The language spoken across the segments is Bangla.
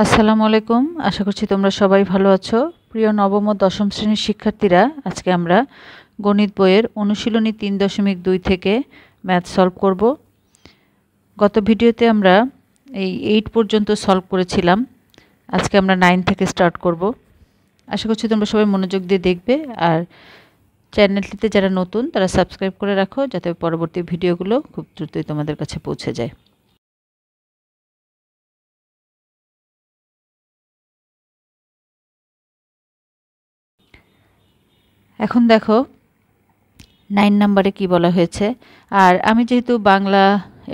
আসসালামু আলাইকুম। আশা করছি তোমরা সবাই ভালো আছো। প্রিয় নবম ও দশম শ্রেণীর শিক্ষার্থীরা, আজকে আমরা গণিত বইয়ের অনুশীলনী 3.2 থেকে ম্যাথ সলভ করব। গত ভিডিওতে আমরা এই 8 পর্যন্ত সলভ করেছিলাম। আজকে আমরা 9 থেকে স্টার্ট করব। আশা করছি তোমরা সবাই মনোযোগ দিয়ে দেখবে, আর চ্যানেলটিতে যারা নতুন তারা সাবস্ক্রাইব করে রাখো, যাতে পরবর্তী ভিডিওগুলো খুব দ্রুতই তোমাদের কাছে পৌঁছে যায়। এখন দেখো 9 নম্বরে কি বলা হয়েছে। আর আমি যেহেতু বাংলা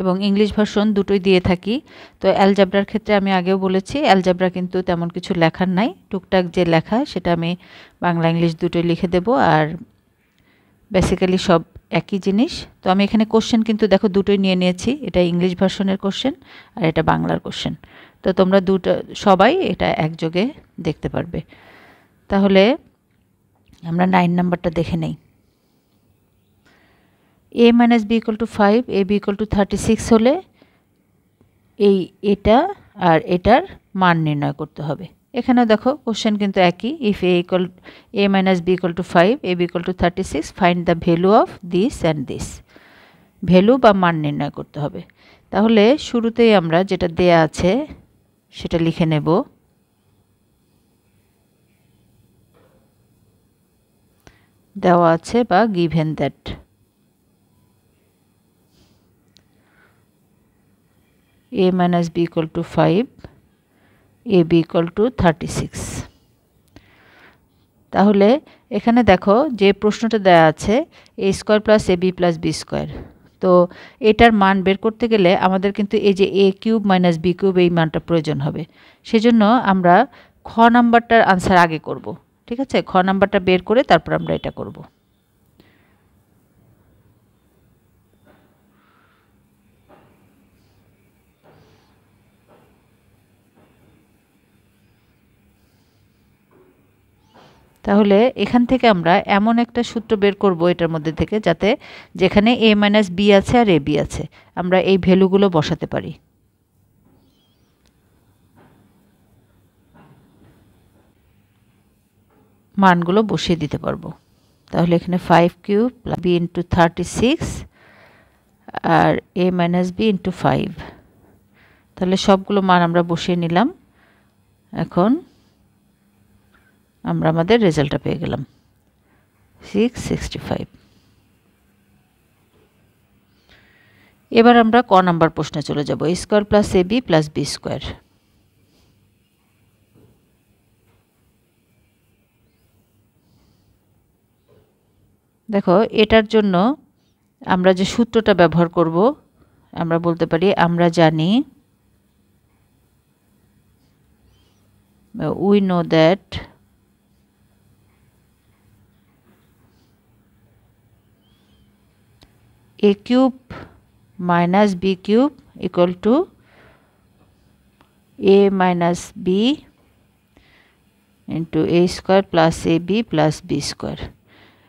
এবং ইংলিশ ভার্সন দুটোই দিয়ে থাকি, তো অ্যালজেব্রার ক্ষেত্রে আমি আগেও বলেছি অ্যালজেব্রা কিন্তু তেমন কিছু লেখার নাই, টুকটাক যে লেখা সেটা আমি বাংলা ইংলিশ দুটোই লিখে দেব। আর বেসিক্যালি সব একই জিনিস। তো আমি এখানে কোশ্চেন কিন্তু দেখো দুটোই নিয়ে নিয়েছি, এটা ইংলিশ ভার্সনের কোশ্চেন আর এটা বাংলার কোশ্চেন। তো তোমরা দুটো সবাই এটা একযোগে দেখতে পারবে। তাহলে আমরা 9 নাম্বারটা দেখে নেই। a minus b equal to 5, a b equal to 36 হলে এটা আর এটার মান নির্ণয় করতে হবে। এখানেও দেখো কোশ্চেন কিন্তু একই, if a minus b equal to 5, a b equal to 36, find the value of this and this. Value বা মান নির্ণয় করতে হবে। তাহলে শুরুতেই আমরা যেটা দেয়া আছে সেটা লিখে নেব। দেওয়া আছে বা given that a minus b equal to 5, a b equal to 36। তাহলে এখানে দেখো যে প্রশ্নটা দেয়া আছে a square plus ab plus b square, তো এটার মান বের করতে গেলে আমাদের কিন্তু এই যে a কিউব মাইনাস b কিউব এই মানটা প্রয়োজন হবে। সেজন্য আমরা খ নাম্বারটার আনসার আগে করব। ঠিক আছে, খ নাম্বারটা বের করে তারপর আমরা এটা করব। তাহলে এখান থেকে আমরা এমন একটা সূত্র বের করব এটার মধ্যে থেকে, যাতে যেখানে a মাইনাস b আছে আর ab আছে আমরা এই ভ্যালুগুলো বসাতে পারি। মানগুলো বসিয়ে দিতে পারবো। তাহলে এখানে 5 কিউব b ইন্টু 36 আর a মাইনাস b ইন্টু 5, তাহলে সবগুলো মান আমরা বসিয়ে নিলাম। এখন আমরা আমাদের রেজাল্টটা পেয়ে গেলাম 665। এবার আমরা ক নাম্বার প্রশ্নে চলে যাব, a square plus ab plus b square. দেখো এটার জন্য আমরা যে সূত্রটা ব্যবহার করব, আমরা বলতে পারি আমরা জানি we know that a cube minus b cube equal to a minus b into a square plus ab plus b square।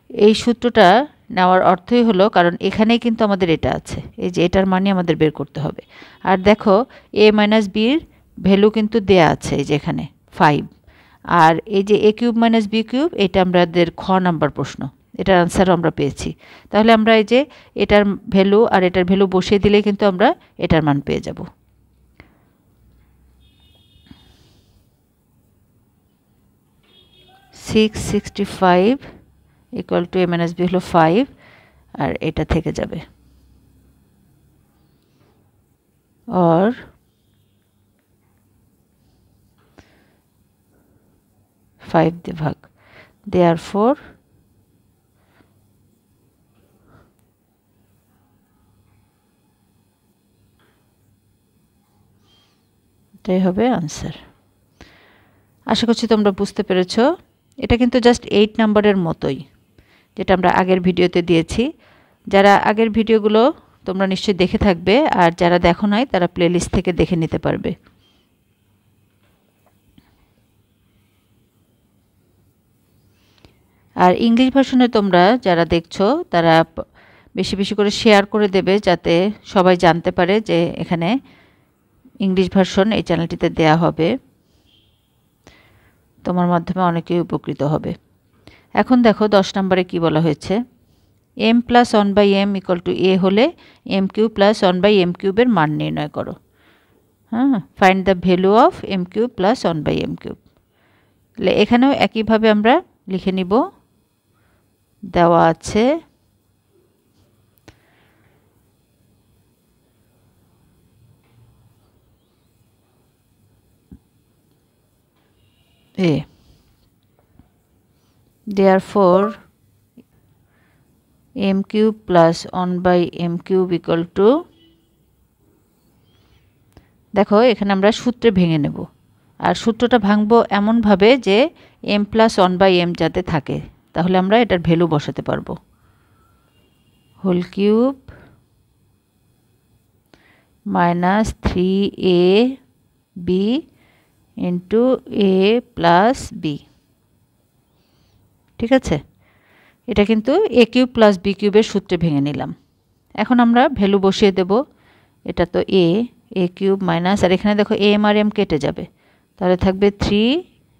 এই সূত্রটা নেওয়ার অর্থই হলো, কারণ এখানেই কিন্তু আমাদের এটা আছে, এই যে এটার মানে আমাদের বের করতে হবে। আর দেখো a মাইনাস বির ভ্যালু কিন্তু দেয়া আছে এই যে এখানে 5, আর এই যে a কিউব মাইনাস b কিউব এটা আমাদের খ নাম্বার প্রশ্ন, এটার আনসারও আমরা পেয়েছি। তাহলে আমরা এই যে এটার ভ্যালু আর এটার ভ্যালু বসিয়ে দিলেই কিন্তু আমরা এটার মান পেয়ে যাব। $665 equal to a minus b হলো 5, আর এটা থেকে যাবে और 5 দিয়ে ভাগ, therefore এটাই হবে আনসার। আশা করছি তোমরা বুঝতে পেরেছো। এটা কিন্তু জাস্ট 8 নাম্বারের মতোই, যেটা আমরা আগের ভিডিওতে দিয়েছি। যারা আগের ভিডিওগুলো তোমরা নিশ্চয়ই দেখে থাকবে, আর যারা দেখো নাই তারা প্লেলিস্ট থেকে দেখে নিতে পারবে। আর ইংলিশ ভার্সনে তোমরা যারা দেখছো তারা বেশি বেশি করে শেয়ার করে দেবে, যাতে সবাই জানতে পারে যে এখানে ইংলিশ ভার্সন এই চ্যানেলটিতে দেয়া হবে। তোমার মাধ্যমে অনেকেই উপকৃত হবে। এখন দেখো 10 নম্বরে কি বলা হয়েছে, m plus 1/m equal to a হলে m কিউব প্লাস 1/m কিউবের মান নির্ণয় করো। হ্যাঁ, find the value of m cube plus 1/m cube. তাহলে এখানেও একইভাবে আমরা লিখে নিব, দেওয়া আছে a, therefore m cube plus 1/m cube equal two, দেখো এখানে আমরা সূত্রে ভেঙে নেব, আর সূত্রটা ভাঙবো এমনভাবে যে m প্লাস 1/m যাতে থাকে, তাহলে আমরা এটার ভ্যালু বসাতে পারবো। Whole cube minus 3ab into a plus b, ঠিক আছে। এটা কিন্তু a কিউব প্লাস b কিউবের সূত্রে ভেঙে নিলাম। এখন আমরা ভ্যালু বসিয়ে দেব। এটা তো a কিউব মাইনাস, আর এখানে দেখো m আর m কেটে যাবে, তাহলে থাকবে 3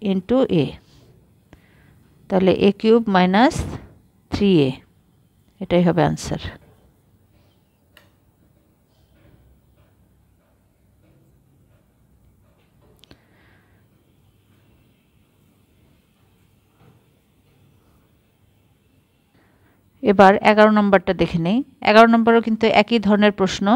ইন্টু a, তাহলে a কিউব মাইনাস 3a, এটাই হবে আনসার। এবার 11 নম্বরটা দেখে নেই। 11 নম্বরও কিন্তু একই ধরনের প্রশ্ন।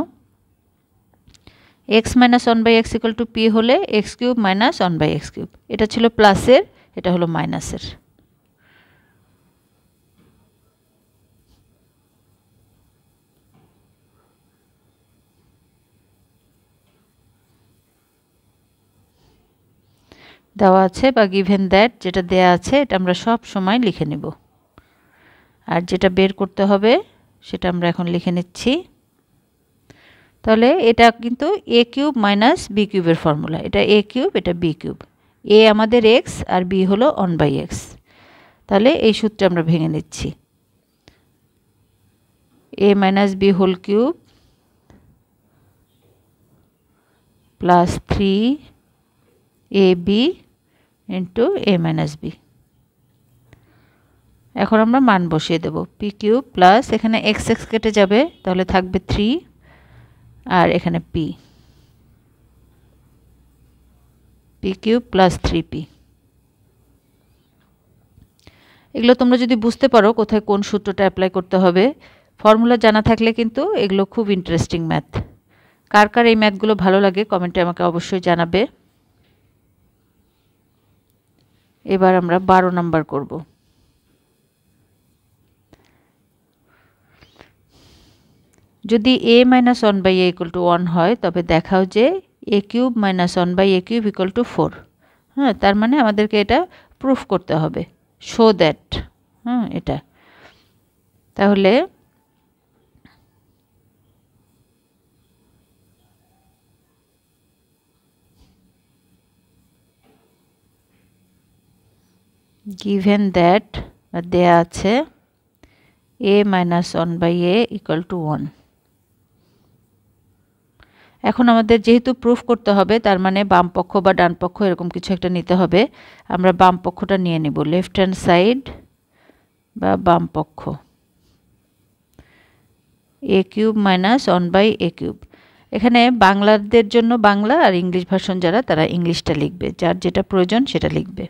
x minus 1/x equal to p হলে x cube minus 1/x cube, এটা ছিল প্লাসের, এটা হলো মাইনাসের। দেওয়া আছে বা গিভেন দ্যাট, যেটা দেয়া আছে এটা আমরা সব সময় লিখে নেব, আর যেটা বের করতে হবে সেটা আমরা এখন লিখে নিচ্ছি। তাহলে এটা কিন্তু a কিউব মাইনাস b কিউবের ফর্মুলা, এটা a কিউব, এটা b কিউব, a আমাদের x আর b হলো 1/x। তাহলে এই সূত্রে আমরা ভেঙে নিচ্ছি, a minus b whole cube plus 3ab into a minus b। এখন আমরা মান বসিয়ে দেব, p কিউব প্লাস, এখানে x কেটে যাবে, তাহলে থাকবে 3, আর এখানে p কিউব প্লাস 3p। এগুলো তোমরা যদি বুঝতে পারো কোথায় কোন সূত্রটা অ্যাপ্লাই করতে হবে, ফর্মুলা জানা থাকলে কিন্তু এগুলো খুব ইন্টারেস্টিং ম্যাথ। কার কার এই ম্যাথগুলো ভালো লাগে কমেন্টে আমাকে অবশ্যই জানাবে। এবার আমরা 12 নাম্বার করব। যদি a minus 1/a equal to 1 হয়, তবে দেখাও যে a কিউব minus 1/a cube equal two 4। হ্যাঁ, তার মানে আমাদেরকে এটা প্রুফ করতে হবে, শো দ্যাট। হ্যাঁ, এটা তাহলে given that দেয়া আছে a minus 1/a equal to 1। এখন আমাদের যেহেতু প্রুফ করতে হবে, তার মানে বাম পক্ষ বা ডান পক্ষ এরকম কিছু একটা নিতে হবে। আমরা বাম পক্ষটা নিয়ে নেব, লেফট হ্যান্ড সাইড বা বাম পক্ষ, a কিউব মাইনাস 1/a কিউব। এখানে বাংলাদের জন্য বাংলা, আর ইংলিশ ভার্সন যারা, তারা ইংলিশটা লিখবে, যার যেটা প্রয়োজন সেটা লিখবে।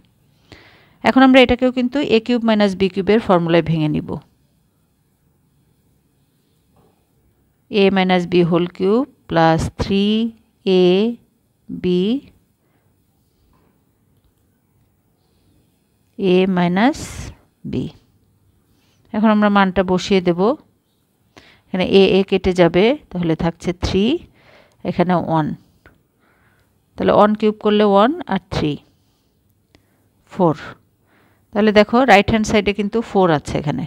এখন আমরা এটাকেও কিন্তু a কিউব মাইনাস b কিউবের ফর্মুলায় ভেঙে নিব, a minus b whole cube plus 3ab a minus b। এখন আমরা মানটা বসিয়ে দেব, এখানে a কেটে যাবে, তাহলে থাকছে 3, এখানে 1, তাহলে 1 কিউব করলে 1 আর 3 4। তাহলে দেখো রাইট হ্যান্ড সাইডে কিন্তু 4 আছে এখানে।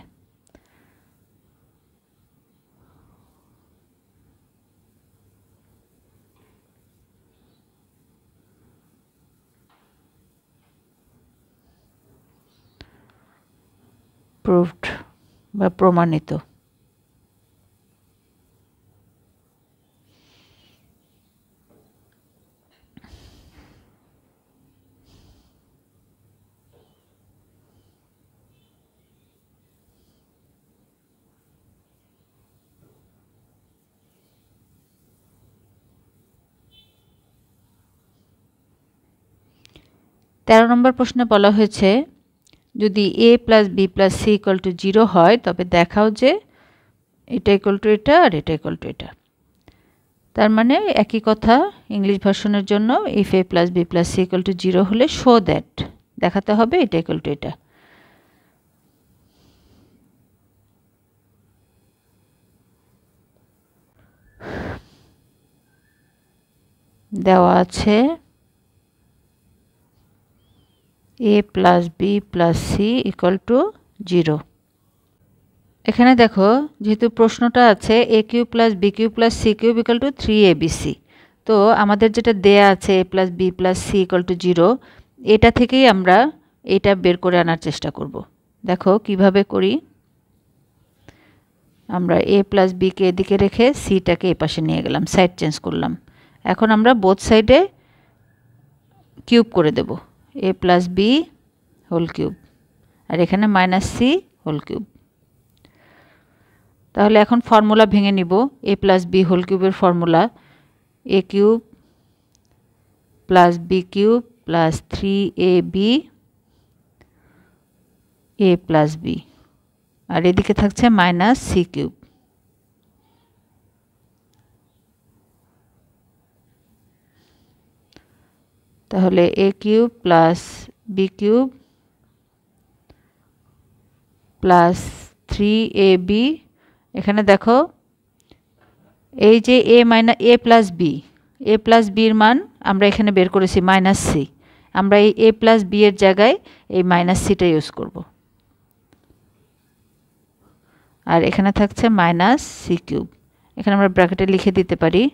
প্রুভড বা প্রমাণিত। 13 নম্বর প্রশ্নে বলা হয়েছে যদি a plus b plus c equal to 0 হয় তবে দেখাও যে এটা ইকুয়াল টু এটা আর এটা ইকুয়াল টু এটা। তার মানে একই কথা ইংলিশ ভার্সনের জন্য if a plus b plus c equal to 0 হলে শো দ্যাট দেখাতে হবে এটা ইকুয়াল টু এটা। দেওয়া আছে a plus b plus c equal to 0। এখানে দেখো যেহেতু প্রশ্নটা আছে a cube plus b cube plus c cube equal two 3abc, তো আমাদের যেটা দেয়া আছে a plus b plus c equal to 0 এটা থেকেই আমরা এটা বের করে আনার চেষ্টা করব। দেখো কিভাবে করি। আমরা a প্লাস b কে এদিকে রেখে c টাকে এই পাশে নিয়ে গেলাম, সাইড চেঞ্জ করলাম। এখন আমরা বোথ সাইডে কিউব করে দেব a plus b whole cube আর এখানে মাইনাস c হোল কিউব। তাহলে এখন ফর্মুলা ভেঙে নিব। a প্লাস b হোল কিউবের formula a cube plus b cube plus 3ab a plus b আর এদিকে থাকছে মাইনাস c কিউব। তাহলে a cube plus b cube plus 3ab, এখানে দেখো এই যে a প্লাস b এর মান আমরা এখানে বের করেছি মাইনাস c, আমরা এই a প্লাস b এর জায়গায় এই মাইনাস সিটা ইউজ করব। আর এখানে থাকছে মাইনাস c কিউব, এখানে আমরা ব্র্যাকেটে লিখে দিতে পারি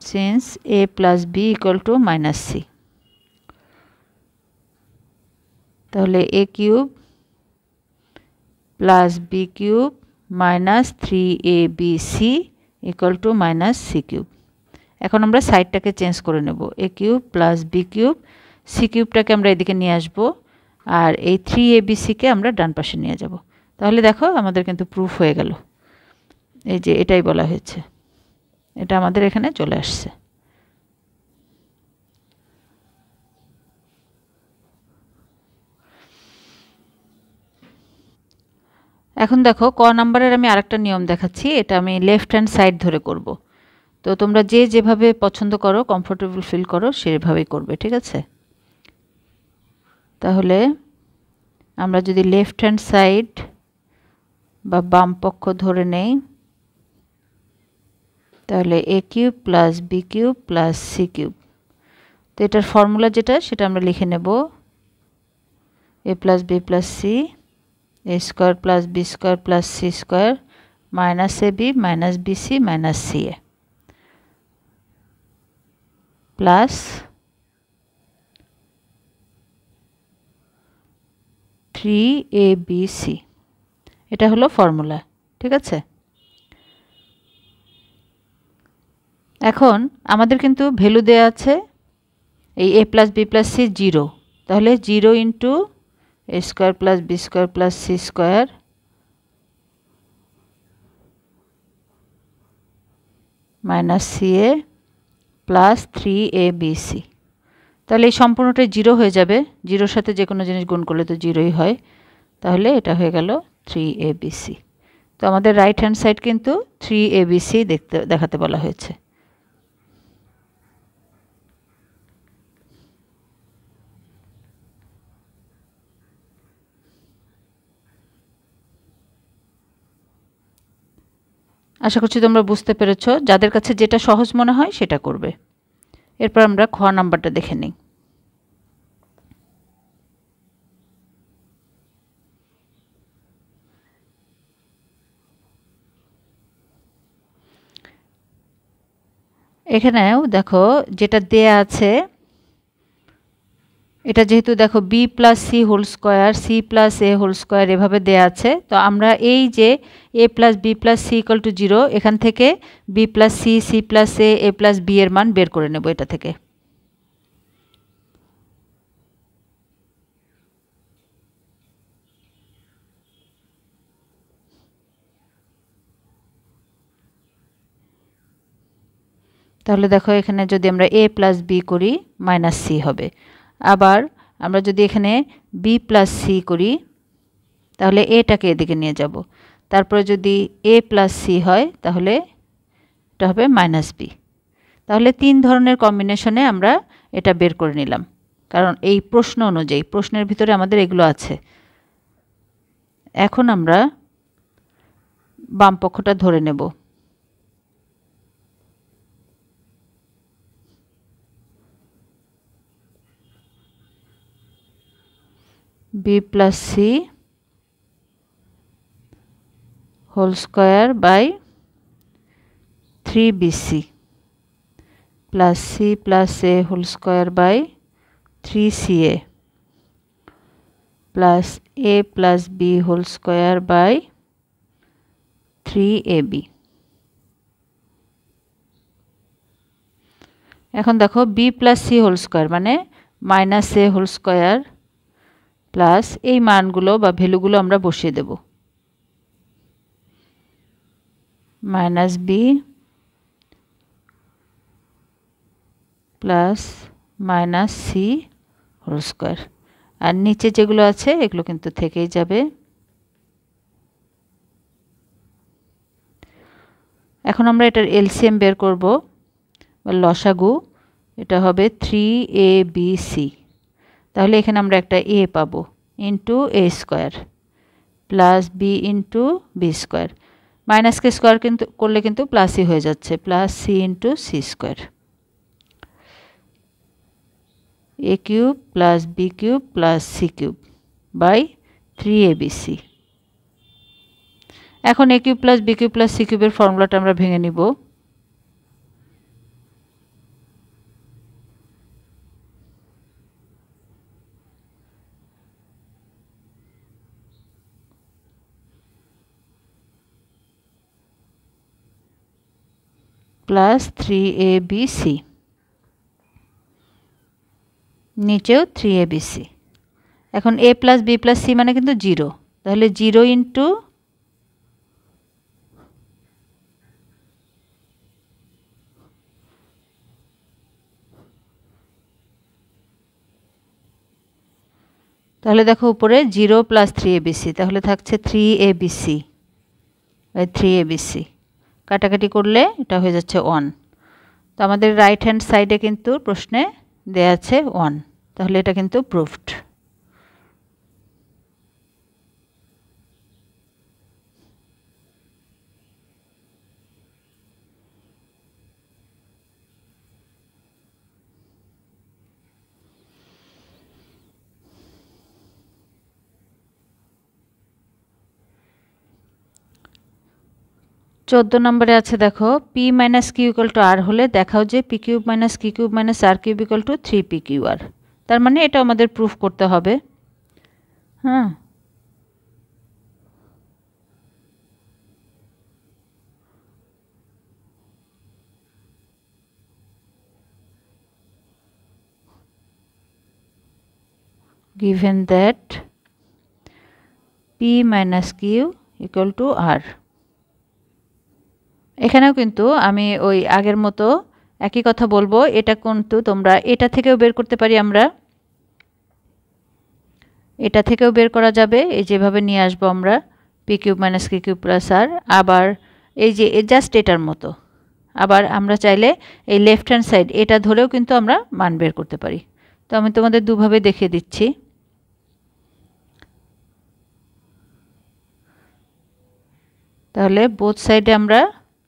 since a plus b equal to minus c। তাহলে a cube plus b cube minus 3abc equal to minus c cube. এখন আমরা সাইডটাকে চেঞ্জ করে নেব, a cube plus b cube, c কিউবটাকে আমরা এদিকে নিয়ে আসব আর এই 3abc কে আমরা ডান পাশে নিয়ে যাব। তাহলে দেখো আমাদের কিন্তু প্রুফ হয়ে গেল। এই যে এটাই বলা হয়েছে, এটা আমাদের এখানে চলে আসছে। এখন দেখো ক নাম্বারের আমি আরেকটা নিয়ম দেখাচ্ছি, এটা আমি লেফট হ্যান্ড সাইড ধরে করব। তো তোমরা যে যেভাবে পছন্দ করো কমফোর্টেবল ফিল করো সেভাবেই করবে, ঠিক আছে? তাহলে আমরা যদি লেফট হ্যান্ড সাইড বা বাম পক্ষ ধরে নেই তাহলে a cube plus b cube plus c cube. তো এটার ফর্মুলা যেটা সেটা আমরা লিখে নেব a plus b plus c a square plus b square plus c square minus ab minus bc minus ca plus 3abc। এটা হলো ফর্মুলা, ঠিক আছে? এখন আমাদের কিন্তু ভ্যালু দেয়া আছে এই a plus b plus c 0, তাহলে 0 into a square plus b square plus c square minus ca plus 3abc। তাহলে এই সম্পূর্ণটাই 0 হয়ে যাবে, 0-র সাথে যে কোনো জিনিস গুণ করলে তো 0ই হয়। তাহলে এটা হয়ে গেল 3abc। তো আমাদের রাইট হ্যান্ড সাইড কিন্তু 3abc দেখাতে বলা হয়েছে। আশা করছি তোমরা বুঝতে পেরেছো। যাদের কাছে যেটা সহজ মনে হয় সেটা করবে। এরপর আমরা খ নাম্বারটা দেখে নিই। এখানেও দেখো যেটা দেয়া আছে এটা যেহেতু দেখো b plus c whole square c plus a whole square এভাবে দেয়া আছে, তো আমরা এই যে a plus b plus c equal to 0 এখান থেকে b plus c c plus a plus b এর মান বের করে নেব এটা থেকে। তাহলে দেখো এখানে যদি আমরা a প্লাস বি করি মাইনাস সি হবে। আবার আমরা যদি এখানে বি প্লাস সি করি তাহলে এটাকে এদিকে নিয়ে যাব। তারপরে যদি a প্লাস সি হয় তাহলে এটা হবে মাইনাস বি। তাহলে 3 ধরনের কম্বিনেশনে আমরা এটা বের করে নিলাম, কারণ এই প্রশ্ন অনুযায়ী প্রশ্নের ভিতরে আমাদের এগুলো আছে। এখন আমরা বাম পক্ষটা ধরে নেব। B plus C whole square by 3bc plus C plus A whole square by 3ca plus A plus B whole square by 3ab। এখন দেখো B plus C whole square মানে minus A whole square plus এই মানগুলো বা ভ্যালুগুলো আমরা বসিয়ে দেব। Minus B plus minus C whole square, আর নিচে যেগুলো আছে এগুলো কিন্তু থেকেই যাবে। এখন আমরা এটার এলসিএম বের করব বা লসাগু, এটা হবে 3abc। তাহলে এখানে আমরা একটা a পাবো into a square plus B into B square, মাইনাসকে স্কোয়ার কিন্তু করলে কিন্তু প্লাসই হয়ে যাচ্ছে, plus C into C square, a cube plus B cube plus C cube by 3abc। এখন a cube plus B cube plus C কিউবের ফর্মুলাটা আমরা ভেঙে নিব। প্লাস 3abc, নিচেও 3abc। এখন a plus b plus c মানে কিন্তু 0, তাহলে 0 ইন্টু তাহলে দেখো উপরে 0 প্লাস 3abc, তাহলে থাকছে 3abc বাই 3abc, কাটাকাটি করলে এটা হয়ে যাচ্ছে 1। তো আমাদের রাইট হ্যান্ড সাইডে কিন্তু প্রশ্নে দেয়া আছে 1, তাহলে এটা কিন্তু প্রুফড। চোদ্দ নম্বরে আছে দেখো P minus Q equal to R হলে দেখাও যে পি কিউব মাইনাস কি cube minus R cube equal to 3p Q R. তার মানে এটা আমাদের প্রুফ করতে হবে। হ্যাঁ, given that p minus q equal to r। এখানেও কিন্তু আমি ওই আগের মতো একই কথা বলবো, এটা কিন্তু তোমরা এটা থেকেও বের করতে পারি, আমরা এটা থেকেও বের করা যাবে, এই যেভাবে নিয়ে আসবো আমরা পি কিউব মাইনাস কি কিউব প্লাস আর, আবার এই যে জাস্ট এটার মতো, আবার আমরা চাইলে এই লেফট হ্যান্ড সাইড এটা ধরেও কিন্তু আমরা মান বের করতে পারি। তো আমি তোমাদের দুভাবে দেখিয়ে দিচ্ছি। তাহলে বোথ সাইডে আমরা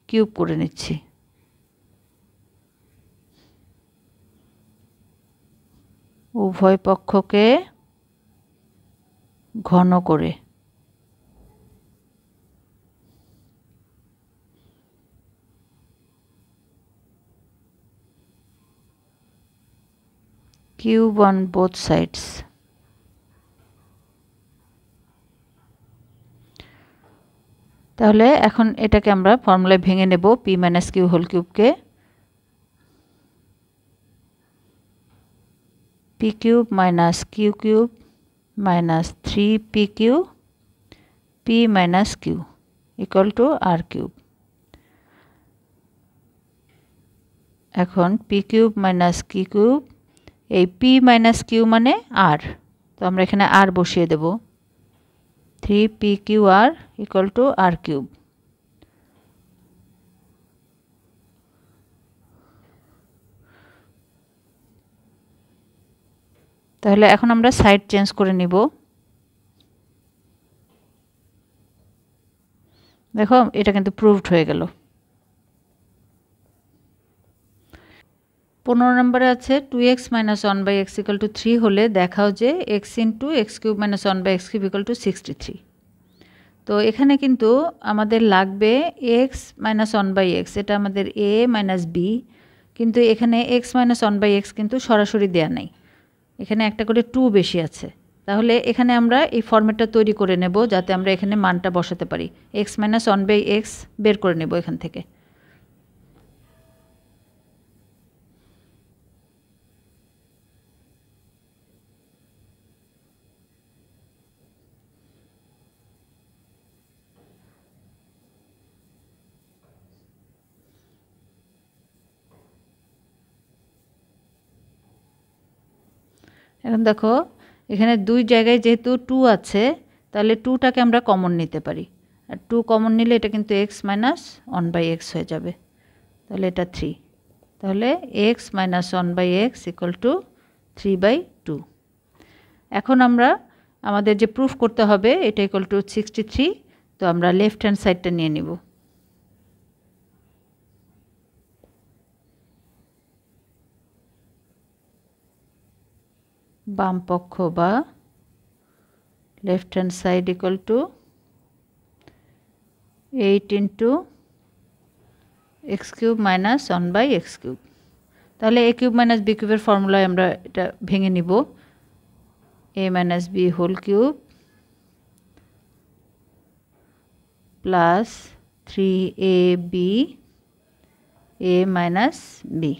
কিউব করে নিচ্ছি, উভয় পক্ষকে ঘন করে। Cube on both sides. তাহলে এখন এটাকে আমরা ফর্মুলায় ভেঙে নেব, পি মাইনাস কিউ হোল কিউবকে p cube minus q cube minus 3p q p minus Q equal to r cube. এখন পি কিউব মাইনাস কি কিউব, এই পি মাইনাস কিউ মানে আর, তো আমরা এখানে আর বসিয়ে দেব। 3 PQ R equal to r cube. তাহলে এখন আমরা সাইড চেঞ্জ করে নিব। দেখো এটা কিন্তু প্রুভড হয়ে গেল। 15 নম্বরে আছে 2x minus 1/x equal to 3 হলে দেখাও যে x into x cube minus 1/x cube equal two 63। তো এখানে কিন্তু আমাদের লাগবে x মাইনাস 1/x, এটা আমাদের a মাইনাস b, কিন্তু এখানে x মাইনাস 1/x কিন্তু সরাসরি দেয়া নাই, এখানে একটা করে 2 বেশি আছে। তাহলে এখানে আমরা এই ফরম্যাটটা তৈরি করে নেব যাতে আমরা এখানে মানটা বসাতে পারি। x মাইনাস 1/x বের করে নেব এখান থেকে। এখন দেখো এখানে দুই জায়গায় যেহেতু 2 আছে, তাহলে 2টাকে আমরা কমন নিতে পারি, আর 2 কমন নিলে এটা কিন্তু x মাইনাস 1/x হয়ে যাবে, তাহলে এটা 3। তাহলে x minus 1/x equal to 3/2। এখন আমরা আমাদের যে প্রুফ করতে হবে এটা ইকুয়াল টু 63, তো আমরা লেফট হ্যান্ড সাইডটা নিয়ে নিব। বাম পক্ষ বা left hand side equal to 8 into x cube minus 1/x cube. তাহলে a কিউব মাইনাস বি কিউবের ফর্মুলায় আমরা এটা ভেঙে নিব। a minus b whole cube plus 3ab a minus b.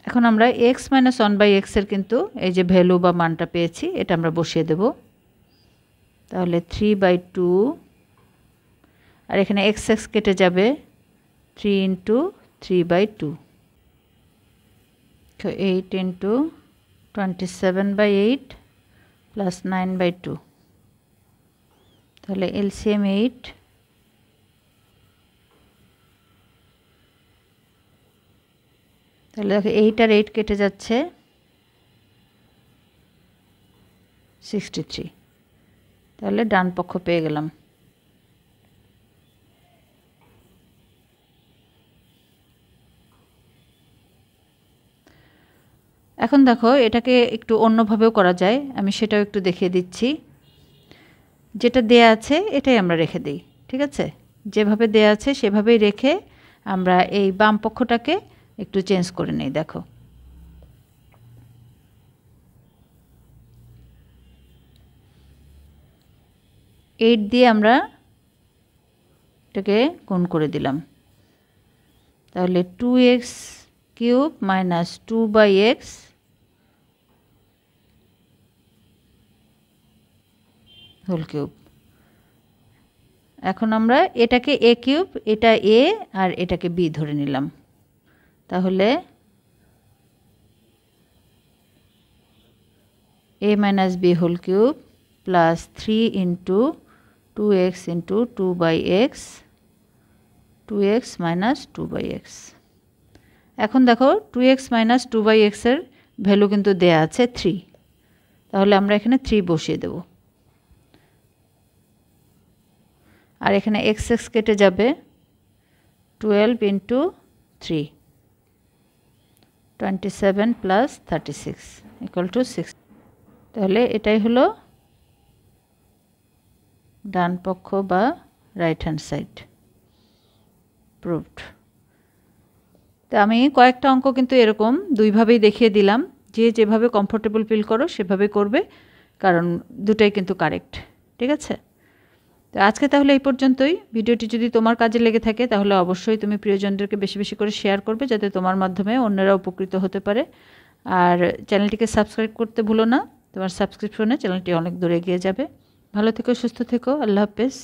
এখন আমরা x মাইনাস 1/x এর কিন্তু এই যে ভ্যালু বা মানটা পেয়েছি, এটা আমরা বসিয়ে দেব। তাহলে 3/2, আর এখানে x কেটে যাবে, 3 ইন্টু 3/2, তো 8 ইন্টু 27/8 প্লাস 9/2, তাহলে এলসিএম 8, তাহলে দেখো 8 আর 8 কেটে যাচ্ছে 63, তাহলে ডান পক্ষ পেয়ে গেলাম। এখন দেখো এটাকে একটু অন্যভাবেও করা যায়, আমি সেটাও একটু দেখিয়ে দিচ্ছি। যেটা দেয়া আছে এটাই আমরা রেখে দিই, ঠিক আছে? যেভাবে দেয়া আছে সেভাবেই রেখে আমরা এই বাম পক্ষটাকে একটু চেঞ্জ করে নিই। দেখো এইট দিয়ে আমরা এটাকে গুণ করে দিলাম, তাহলে 2x cube minus 2/x whole cube. এখন আমরা এটাকে a কিউব, এটা a আর এটাকে b ধরে নিলাম, তাহলে a minus b whole cube plus 3 into 2x into 2/x, 2x minus 2/x। এখন দেখো 2x মাইনাস 2/x এর ভ্যালু কিন্তু দেয়া আছে 3, তাহলে আমরা এখানে 3 বসিয়ে দেব, আর এখানে x কেটে যাবে, 12 ইন্টু 3, 27 প্লাস 36 ইকুয়াল টু 6। তাহলে এটাই হলো ডান পক্ষ বা রাইট হ্যান্ড সাইড প্রুভড। তো আমি কয়েকটা অঙ্ক কিন্তু এরকম দুইভাবেই দেখিয়ে দিলাম, যে যেভাবে কমফোর্টেবল ফিল করো সেভাবে করবে, কারণ দুটাই কিন্তু কারেক্ট, ঠিক আছে? তো আজকে তাহলে এই পর্যন্তই। ভিডিওটি যদি তোমার কাজে লেগে থাকে তাহলে অবশ্যই তুমি প্রিয়জনদেরকে বেশি বেশি করে শেয়ার করবে, যাতে তোমার মাধ্যমে অন্যরা উপকৃত হতে পারে। আর চ্যানেলটিকে সাবস্ক্রাইব করতে ভুলো না, তোমার সাবস্ক্রিপশনে চ্যানেলটি অনেক দূরে এগিয়ে যাবে। ভালো থেকো, সুস্থ থেকো, আল্লাহ হাফেজ।